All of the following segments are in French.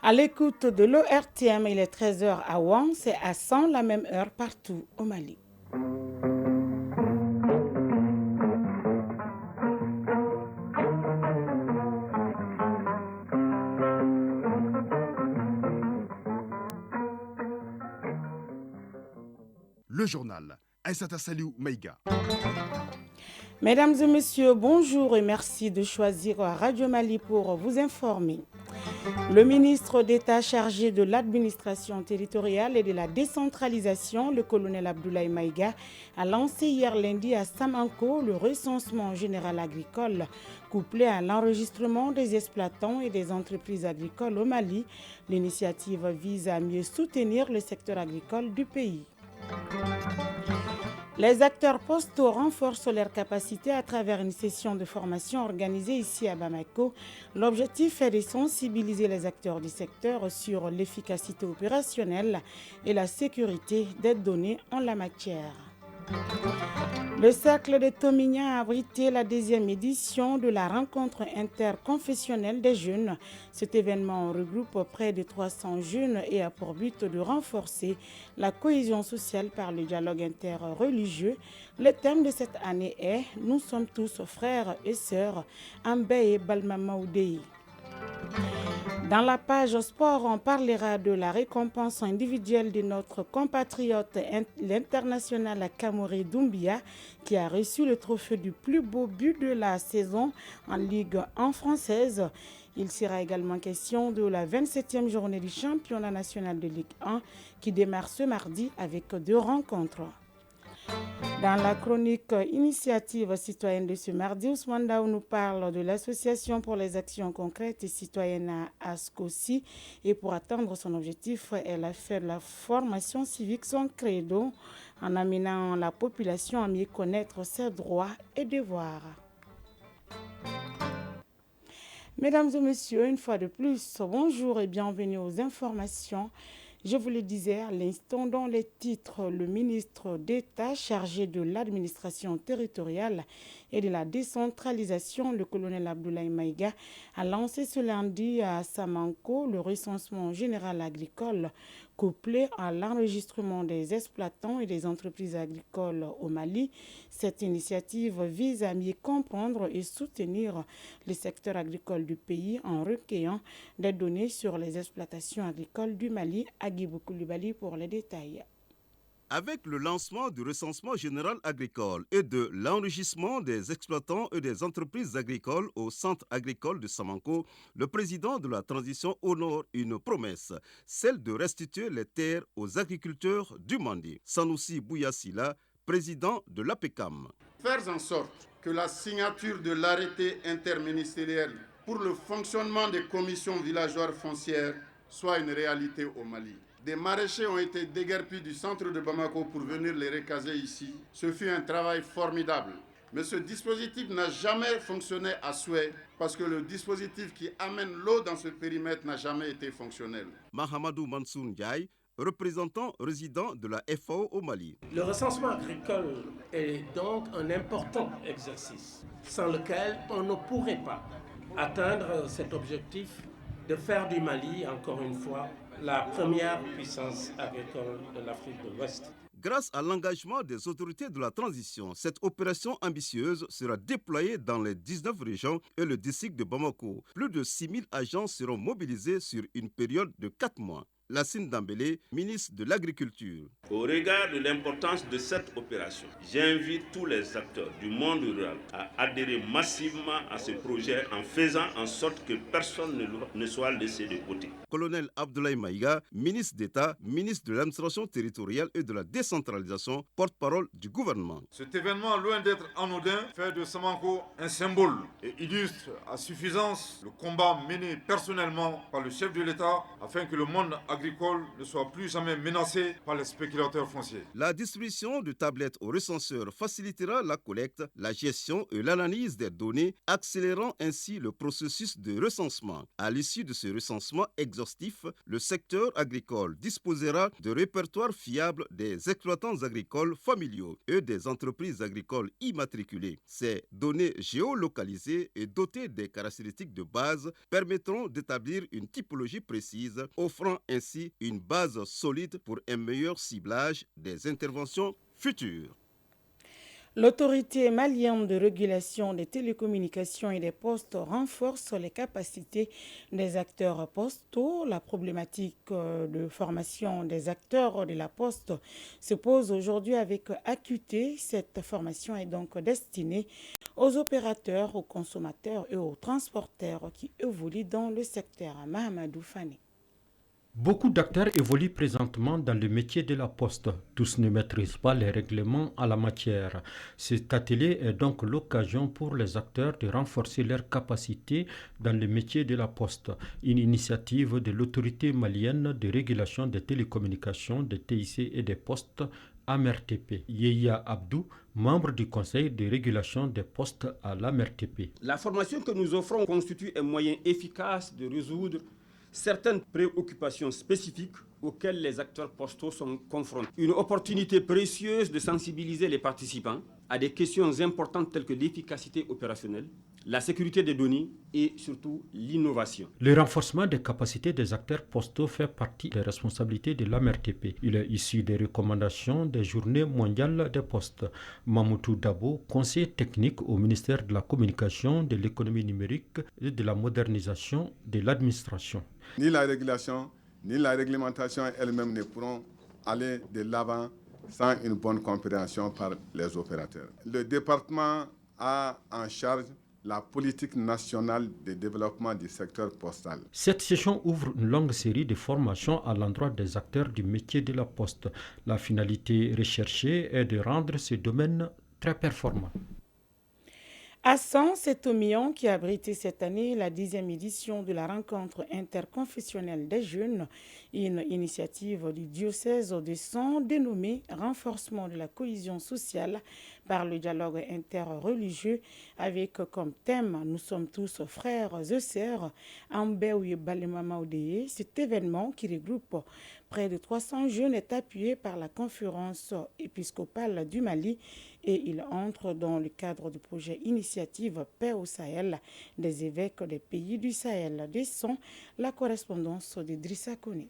À l'écoute de l'ORTM, il est 13 heures à Ouan, c'est à 100 la même heure partout au Mali. Le journal Aïssata Saliou Maïga. Mesdames et messieurs, bonjour et merci de choisir Radio Mali pour vous informer. Le ministre d'État chargé de l'administration territoriale et de la décentralisation, le colonel Abdoulaye Maïga, a lancé hier lundi à Samanko le recensement général agricole, couplé à l'enregistrement des exploitants et des entreprises agricoles au Mali. L'initiative vise à mieux soutenir le secteur agricole du pays. Les acteurs postaux renforcent leurs capacités à travers une session de formation organisée ici à Bamako. L'objectif est de sensibiliser les acteurs du secteur sur l'efficacité opérationnelle et la sécurité des données en la matière. Le cercle de Tomignan a abrité la 10e édition de la rencontre interconfessionnelle des jeunes. Cet événement regroupe près de 300 jeunes et a pour but de renforcer la cohésion sociale par le dialogue interreligieux. Le thème de cette année est « Nous sommes tous frères et sœurs » Ambeye Balmamaoudei. Dans la page sport, on parlera de la récompense individuelle de notre compatriote l'international Kamori Doumbia qui a reçu le trophée du plus beau but de la saison en Ligue 1 française. Il sera également question de la 27e journée du championnat national de Ligue 1 qui démarre ce mardi avec 2 rencontres. Dans la chronique Initiative citoyenne de ce mardi, Ousmane Daou nous parle de l'Association pour les actions concrètes et citoyennes à Ascosi. Et pour atteindre son objectif, elle a fait de la formation civique son credo en amenant la population à mieux connaître ses droits et devoirs. Mesdames et messieurs, une fois de plus, bonjour et bienvenue aux informations. Je vous le disais à l'instant dans les titres, le ministre d'État chargé de l'administration territoriale et de la décentralisation, le colonel Abdoulaye Maïga, a lancé ce lundi à Samanko le recensement général agricole couplé à l'enregistrement des exploitants et des entreprises agricoles au Mali. Cette initiative vise à mieux comprendre et soutenir le secteur agricole du pays en recueillant des données sur les exploitations agricoles du Mali. Agibou Koulibaly pour les détails. Avec le lancement du recensement général agricole et de l'enrichissement des exploitants et des entreprises agricoles au centre agricole de Samanko, le président de la transition honore une promesse, celle de restituer les terres aux agriculteurs du Mandi. Sanoussi Bouyassila, président de l'APECAM. Faire en sorte que la signature de l'arrêté interministériel pour le fonctionnement des commissions villageoires foncières soit une réalité au Mali. Des maraîchers ont été déguerpis du centre de Bamako pour venir les recaser ici. Ce fut un travail formidable. Mais ce dispositif n'a jamais fonctionné à souhait parce que le dispositif qui amène l'eau dans ce périmètre n'a jamais été fonctionnel. Mahamadou Mansour Ndiaye, représentant résident de la FAO au Mali. Le recensement agricole est donc un important exercice sans lequel on ne pourrait pas atteindre cet objectif de faire du Mali, encore une fois, la première puissance agricole de l'Afrique de l'Ouest. Grâce à l'engagement des autorités de la transition, cette opération ambitieuse sera déployée dans les 19 régions et le district de Bamako. Plus de 6 000 agents seront mobilisés sur une période de 4 mois. Lassine Dambélé, ministre de l'Agriculture. Au regard de l'importance de cette opération, j'invite tous les acteurs du monde rural à adhérer massivement à ce projet en faisant en sorte que personne ne soit laissé de côté. Colonel Abdoulaye Maïga, ministre d'État, ministre de l'administration territoriale et de la décentralisation, porte-parole du gouvernement. Cet événement, loin d'être anodin, fait de Samanko un symbole et illustre à suffisance le combat mené personnellement par le chef de l'État afin que le monde agricole ne soit plus jamais menacée par les spéculateurs fonciers. La distribution de tablettes aux recenseurs facilitera la collecte, la gestion et l'analyse des données, accélérant ainsi le processus de recensement. À l'issue de ce recensement exhaustif, le secteur agricole disposera de répertoires fiables des exploitants agricoles familiaux et des entreprises agricoles immatriculées. Ces données géolocalisées et dotées des caractéristiques de base permettront d'établir une typologie précise, offrant ainsi une base solide pour un meilleur ciblage des interventions futures. L'autorité malienne de régulation des télécommunications et des postes renforce les capacités des acteurs postaux. La problématique de formation des acteurs de la poste se pose aujourd'hui avec acuité. Cette formation est donc destinée aux opérateurs, aux consommateurs et aux transporteurs qui évoluent dans le secteur. Mahamadou Fane. Beaucoup d'acteurs évoluent présentement dans le métier de la poste. Tous ne maîtrisent pas les règlements en la matière. Cet atelier est donc l'occasion pour les acteurs de renforcer leurs capacités dans le métier de la poste. Une initiative de l'autorité malienne de régulation des télécommunications, des TIC et des postes, AMRTP. Yeya Abdou, membre du conseil de régulation des postes à l'AMRTP. La formation que nous offrons constitue un moyen efficace de résoudre certaines préoccupations spécifiques auxquelles les acteurs postaux sont confrontés. Une opportunité précieuse de sensibiliser les participants à des questions importantes telles que l'efficacité opérationnelle, la sécurité des données et surtout l'innovation. Le renforcement des capacités des acteurs postaux fait partie des responsabilités de l'AMRTP. Il est issu des recommandations des Journées mondiales des postes. Mamoutou Dabo, conseiller technique au ministère de la Communication, de l'économie numérique et de la modernisation de l'administration. Ni la régulation, ni la réglementation elle-même ne pourront aller de l'avant sans une bonne compréhension par les opérateurs. Le département a en charge la politique nationale de développement du secteur postal. Cette session ouvre une longue série de formations à l'endroit des acteurs du métier de la poste. La finalité recherchée est de rendre ce domaine très performant. À Sens, c'est Omion qui a abrité cette année la 10e édition de la rencontre interconfessionnelle des jeunes, une initiative du diocèse de Sens dénommée « Renforcement de la cohésion sociale par le dialogue interreligieux » avec comme thème « Nous sommes tous frères et sœurs » Ambéouye Balemama Odeye. Cet événement qui regroupe près de 300 jeunes est appuyé par la conférence épiscopale du Mali et il entre dans le cadre du projet Initiative Paix au Sahel des évêques des pays du Sahel. Descend la correspondance d'Idrissa Koné.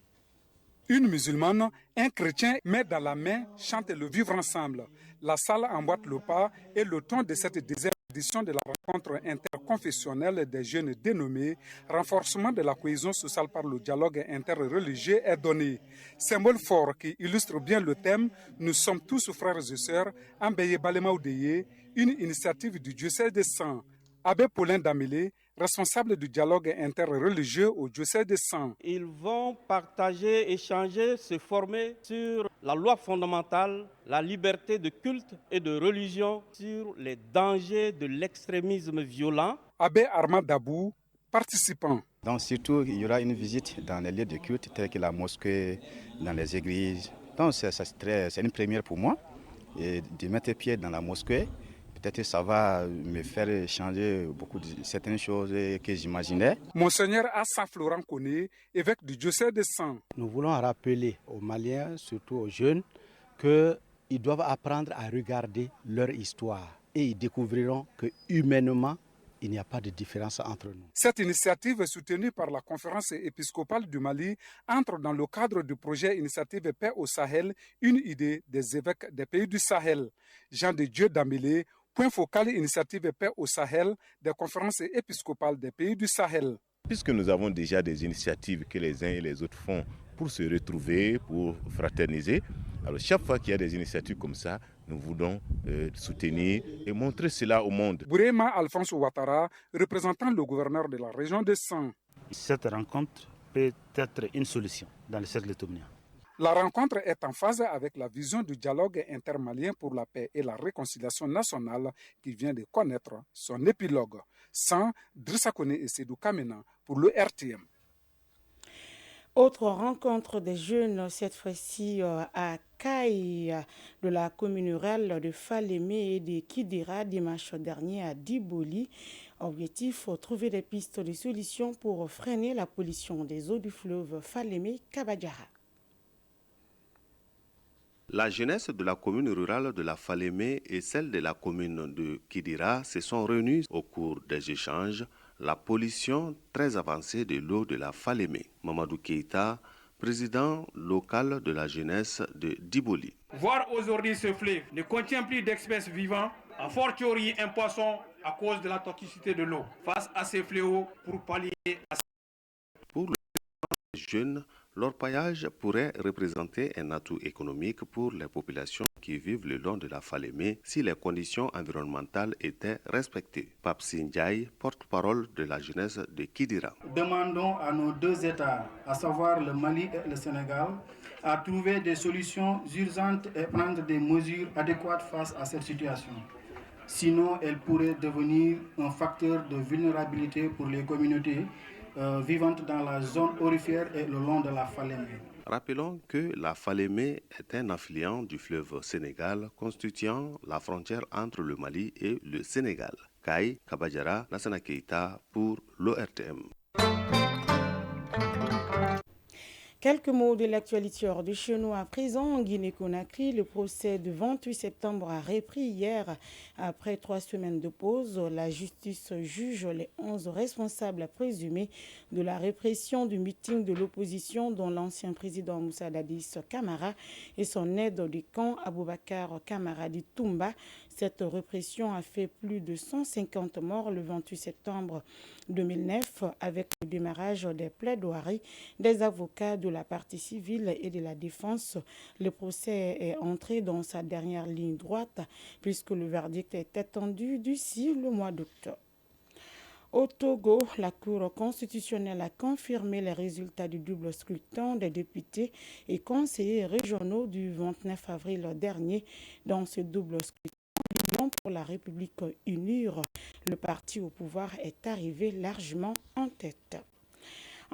Une musulmane, un chrétien, main dans la main, chantent le vivre ensemble. La salle emboîte le pas et le ton de cette 10e édition de la rencontre interconfessionnelle des jeunes dénommée « Renforcement de la cohésion sociale par le dialogue interreligieux » est donné. Symbole fort qui illustre bien le thème « Nous sommes tous frères et sœurs » Ambeye Balema Odeye, une initiative du diocèse de Sens. Abbé Paulin Damélé, responsable du dialogue interreligieux au diocèse de Sens. Ils vont partager, échanger, se former sur la loi fondamentale, la liberté de culte et de religion, sur les dangers de l'extrémisme violent. Abbé Armand Dabou, participant. Donc surtout, il y aura une visite dans les lieux de culte tels que la mosquée, dans les églises. Donc c'est une première pour moi et de mettre pied dans la mosquée. Peut-être que ça va me faire changer beaucoup de certaines choses que j'imaginais. Monseigneur Assa Florent Koné, évêque du diocèse de Sens. Nous voulons rappeler aux Maliens, surtout aux jeunes, qu'ils doivent apprendre à regarder leur histoire et ils découvriront que humainement, il n'y a pas de différence entre nous. Cette initiative soutenue par la conférence épiscopale du Mali entre dans le cadre du projet Initiative Paix au Sahel, une idée des évêques des pays du Sahel. Jean de Dieu Damélé, point focal Initiative Paix au Sahel des conférences épiscopales des pays du Sahel. Puisque nous avons déjà des initiatives que les uns et les autres font pour se retrouver, pour fraterniser, alors chaque fois qu'il y a des initiatives comme ça, nous voulons soutenir et montrer cela au monde. Bourema Alphonse Ouattara, représentant le gouverneur de la région de Sens. Cette rencontre peut être une solution dans le cercle toumnien. La rencontre est en phase avec la vision du dialogue intermalien pour la paix et la réconciliation nationale qui vient de connaître son épilogue. Sans Drissa Koné et Sédou Kamena pour le RTM. Autre rencontre des jeunes, cette fois-ci à Caille de la commune rurale de Falémé et de Kidira dimanche dernier à Diboli. Objectif, trouver des pistes de solutions pour freiner la pollution des eaux du fleuve Falémé-Kabadjara. La jeunesse de la commune rurale de la Falémé et celle de la commune de Kidira se sont réunies au cours des échanges. La pollution très avancée de l'eau de la Falémé. Mamadou Keïta, président local de la jeunesse de Diboli. Voir aujourd'hui ce fleuve ne contient plus d'espèces vivantes, à fortiori un poisson à cause de la toxicité de l'eau. Face à ces fléaux, pour pallier à Pour les jeunes, l'orpaillage pourrait représenter un atout économique pour les populations qui vivent le long de la Falémé si les conditions environnementales étaient respectées. Pape Ndiaye, porte-parole de la jeunesse de Kidira. Demandons à nos deux États, à savoir le Mali et le Sénégal, à trouver des solutions urgentes et prendre des mesures adéquates face à cette situation. Sinon, elle pourrait devenir un facteur de vulnérabilité pour les communautés vivantes dans la zone aurifère et le long de la Falémé. Rappelons que la Falémé est un affluent du fleuve Sénégal constituant la frontière entre le Mali et le Sénégal. Kai Kabadjara, Lassana Keita pour l'ORTM. Quelques mots de l'actualité hors de chez nous à présent. En Guinée-Conakry, le procès du 28 septembre a repris hier. Après 3 semaines de pause, la justice juge les 11 responsables présumés de la répression du meeting de l'opposition dont l'ancien président Moussa Dadis Camara et son aide de camp Aboubakar Camara dit Toumba. Cette répression a fait plus de 150 morts le 28 septembre 2009 avec le démarrage des plaidoiries des avocats de la partie civile et de la défense. Le procès est entré dans sa dernière ligne droite puisque le verdict est attendu d'ici le mois d'octobre. Au Togo, la Cour constitutionnelle a confirmé les résultats du double scrutin des députés et conseillers régionaux du 29 avril dernier. Dans ce double scrutin, l'Union pour la République UNIR, le parti au pouvoir, est arrivé largement en tête.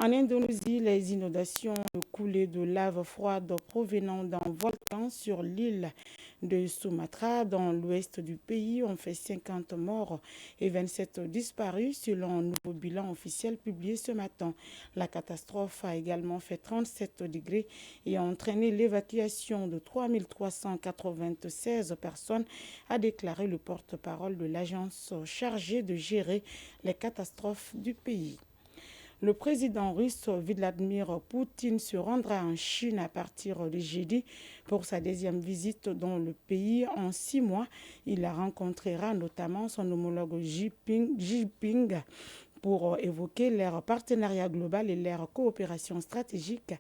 En Indonésie, les inondations de coulées de lave froide provenant d'un volcan sur l'île de Sumatra, dans l'ouest du pays, ont fait 50 morts et 27 disparus, selon un nouveau bilan officiel publié ce matin. La catastrophe a également fait 37 degrés et a entraîné l'évacuation de 3396 personnes, a déclaré le porte-parole de l'agence chargée de gérer les catastrophes du pays. Le président russe Vladimir Poutine se rendra en Chine à partir de jeudi pour sa deuxième visite dans le pays en 6 mois. Il rencontrera notamment son homologue Xi Jinping pour évoquer leur partenariat global et leur coopération stratégique.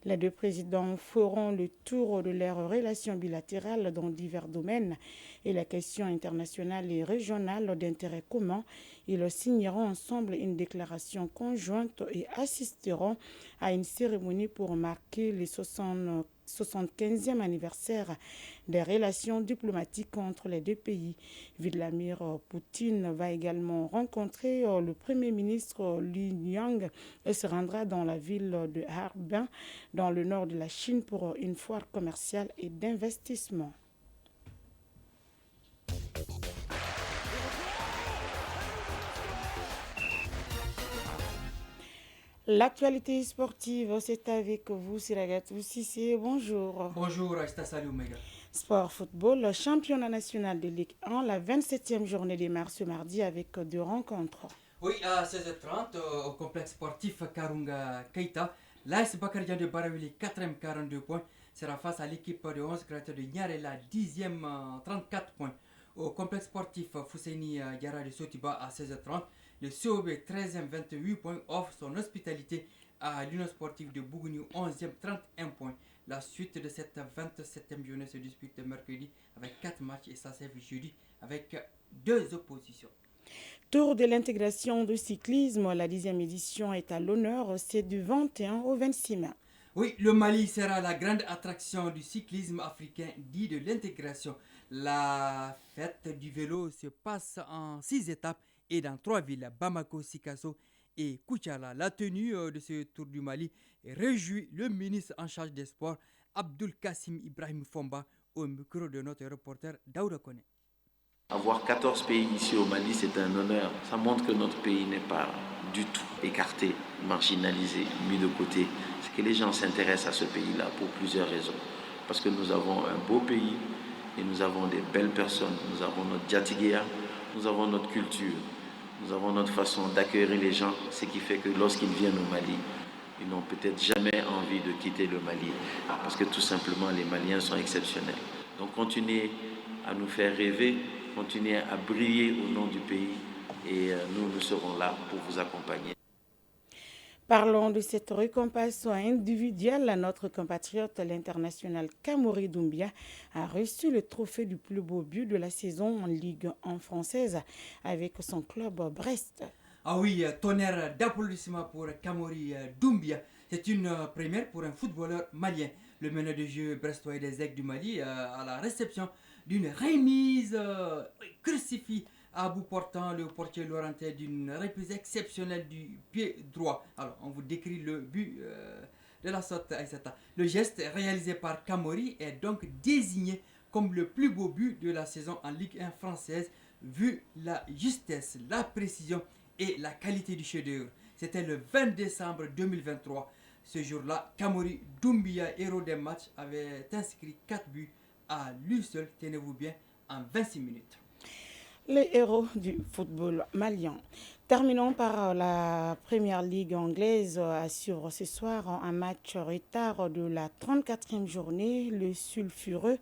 Les deux présidents feront le tour de leurs relations bilatérales dans divers domaines et les questions internationales et régionales d'intérêt commun. Ils signeront ensemble une déclaration conjointe et assisteront à une cérémonie pour marquer le 75e anniversaire des relations diplomatiques entre les deux pays. Vladimir Poutine va également rencontrer le Premier ministre Li Yang et se rendra dans la ville de Harbin, dans le nord de la Chine, pour une foire commerciale et d'investissement. L'actualité sportive, c'est avec vous, Siragatou Sissé. Bonjour. Bonjour, Salut Omega. Sport football, le championnat national de Ligue 1, la 27e journée démarre ce mardi avec 2 rencontres. Oui, à 16h30, au complexe sportif Karunga Keita, l'AS Bakardia de Baravili, 4e, 42 points, sera face à l'équipe de 11 créateurs de Nyarela, 10e, 34 points. Au complexe sportif Fousseini Diarra de Sotiba à 16h30, le COB 13e 28 points offre son hospitalité à l'Union sportive de Bougouni 11e 31 points. La suite de cette 27e journée se dispute mercredi avec 4 matchs et s'achève jeudi avec 2 oppositions. Tour de l'intégration de cyclisme, la 10e édition est à l'honneur, c'est du 21 au 26 mai. Oui, le Mali sera la grande attraction du cyclisme africain dit de l'intégration. La fête du vélo se passe en 6 étapes et dans 3 villes, Bamako, Sikasso et Kouchala. La tenue de ce Tour du Mali réjouit le ministre en charge des sports, Abdul Kassim Ibrahim Fomba, au micro de notre reporter Daouda Kone. Avoir 14 pays ici au Mali, c'est un honneur. Ça montre que notre pays n'est pas du tout écarté, marginalisé, mis de côté. C'est que les gens s'intéressent à ce pays-là pour plusieurs raisons. Parce que nous avons un beau pays et nous avons des belles personnes. Nous avons notre Djatiguéa, nous avons notre culture, nous avons notre façon d'accueillir les gens, ce qui fait que lorsqu'ils viennent au Mali, ils n'ont peut-être jamais envie de quitter le Mali. Parce que tout simplement, les Maliens sont exceptionnels. Donc continuez à nous faire rêver, continuez à briller au nom du pays et nous serons là pour vous accompagner. Parlons de cette récompense individuelle. Notre compatriote, l'international Kamori Doumbia, a reçu le trophée du plus beau but de la saison en Ligue 1 française avec son club Brest. Ah oui, tonnerre d'applaudissements pour Kamori Doumbia. C'est une première pour un footballeur malien. Le meneur de jeu brestois des Aigles du Mali à la réception d'une remise crucifix à bout portant le portier laurentais d'une reprise exceptionnelle du pied droit. Alors, on vous décrit le but de la sorte, Aïssata. Le geste réalisé par Kamori est donc désigné comme le plus beau but de la saison en Ligue 1 française, vu la justesse, la précision et la qualité du chef-d'œuvre. C'était le 20 décembre 2023. Ce jour-là, Kamori Doumbia, héros des matchs, avait inscrit 4 buts à lui seul, tenez-vous bien, en 26 minutes. Les héros du football malien. Terminons par la Première Ligue anglaise à suivre ce soir un match retard de la 34e journée, le sulfureux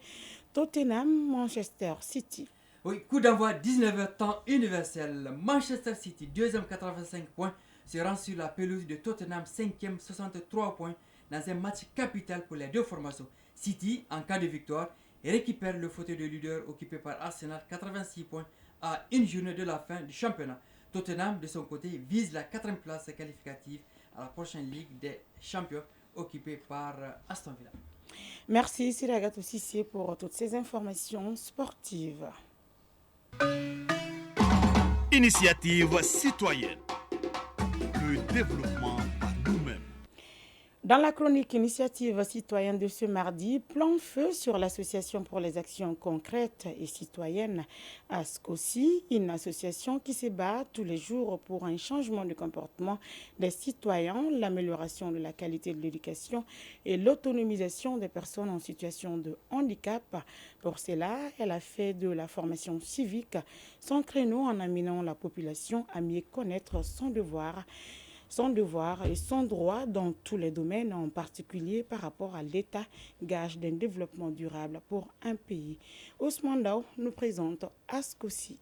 Tottenham-Manchester City. Oui, coup d'envoi 19h temps universel. Manchester City, 2e 85 points, se rend sur la pelouse de Tottenham, 5e 63 points, dans un match capital pour les deux formations. City, en cas de victoire, récupère le fauteuil de leader occupé par Arsenal, 86 points, à une journée de la fin du championnat. Tottenham, de son côté, vise la 4e place qualificative à la prochaine Ligue des Champions, occupée par Aston Villa. Merci Siragatou Sissé pour toutes ces informations sportives. Initiative citoyenne. Le développement par nous-mêmes. Dans la chronique initiative citoyenne de ce mardi, plan feu sur l'association pour les actions concrètes et citoyennes ASCOCI, une association qui se bat tous les jours pour un changement de comportement des citoyens, l'amélioration de la qualité de l'éducation et l'autonomisation des personnes en situation de handicap. Pour cela, elle a fait de la formation civique son créneau en amenant la population à mieux connaître son devoir et son droit dans tous les domaines, en particulier par rapport à l'État, gage d'un développement durable pour un pays. Ousmane Daou nous présente ASCOCI.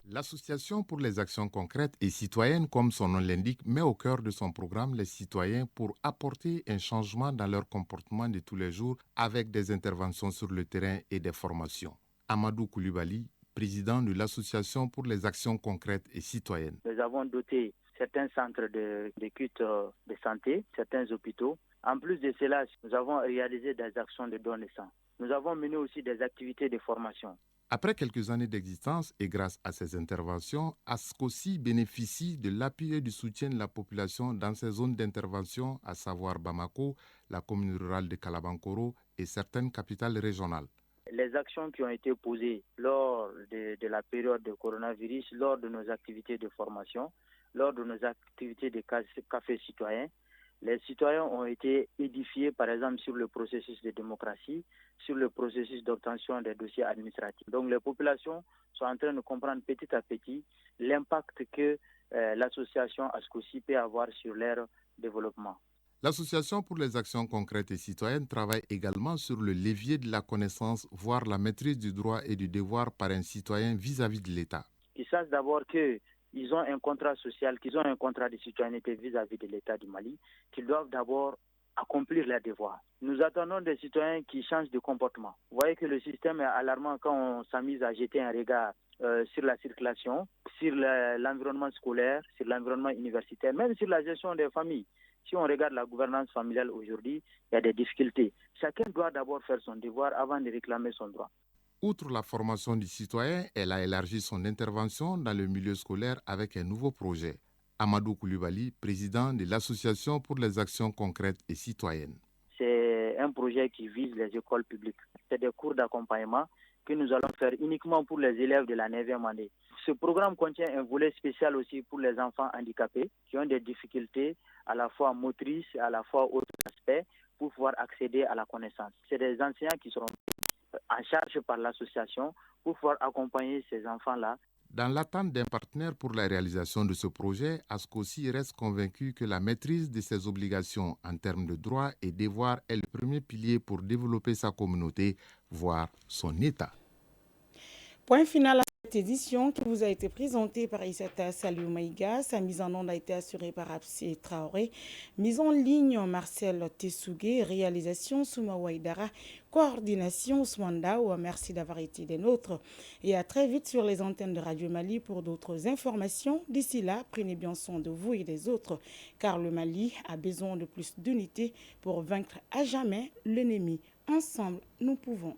L'Association pour les actions concrètes et citoyennes, comme son nom l'indique, met au cœur de son programme les citoyens pour apporter un changement dans leur comportement de tous les jours avec des interventions sur le terrain et des formations. Amadou Koulibaly, président de l'Association pour les actions concrètes et citoyennes. Nous avons doté certains centres d'écoute de santé, certains hôpitaux. En plus de cela, nous avons réalisé des actions de don de sang. Nous avons mené aussi des activités de formation. Après quelques années d'existence et grâce à ces interventions, ASCOCI bénéficie de l'appui et du soutien de la population dans ses zones d'intervention, à savoir Bamako, la commune rurale de Kalabankoro et certaines capitales régionales. Les actions qui ont été posées lors de la période de coronavirus, lors de nos activités de formation, lors de nos activités de café citoyen, les citoyens ont été édifiés, par exemple, sur le processus de démocratie, sur le processus d'obtention des dossiers administratifs. Donc, les populations sont en train de comprendre petit à petit l'impact que l'association ASCOCI peut avoir sur leur développement. L'Association pour les actions concrètes et citoyennes travaille également sur le levier de la connaissance, voire la maîtrise du droit et du devoir par un citoyen vis-à-vis de l'État. Qu'ils sachent d'abord qu'ils ont un contrat social, qu'ils ont un contrat de citoyenneté vis-à-vis de l'État du Mali, qu'ils doivent d'abord accomplir leurs devoirs. Nous attendons des citoyens qui changent de comportement. Vous voyez que le système est alarmant quand on s'amuse à jeter un regard sur la circulation, sur l'environnement scolaire, sur l'environnement universitaire, même sur la gestion des familles. Si on regarde la gouvernance familiale aujourd'hui, il y a des difficultés. Chacun doit d'abord faire son devoir avant de réclamer son droit. Outre la formation du citoyen, elle a élargi son intervention dans le milieu scolaire avec un nouveau projet. Amadou Koulibaly, président de l'Association pour les actions concrètes et citoyennes. C'est un projet qui vise les écoles publiques. C'est des cours d'accompagnement que nous allons faire uniquement pour les élèves de la 9e année. Ce programme contient un volet spécial aussi pour les enfants handicapés qui ont des difficultés à la fois motrices et à la fois autres aspects pour pouvoir accéder à la connaissance. C'est des enseignants qui seront en charge par l'association pour pouvoir accompagner ces enfants-là. Dans l'attente d'un partenaire pour la réalisation de ce projet, ASCOSI reste convaincu que la maîtrise de ses obligations en termes de droits et devoirs est le premier pilier pour développer sa communauté, voire son État. Point final à cette édition qui vous a été présentée par Issata Saliou Maïga. Sa mise en onde a été assurée par Absi Traoré. Mise en ligne Marcel Tessougué. Réalisation Souma Ouaïdara. Coordination Ousmane Dao. Merci d'avoir été des nôtres. Et à très vite sur les antennes de Radio Mali pour d'autres informations. D'ici là, prenez bien soin de vous et des autres, car le Mali a besoin de plus d'unité pour vaincre à jamais l'ennemi. Ensemble, nous pouvons.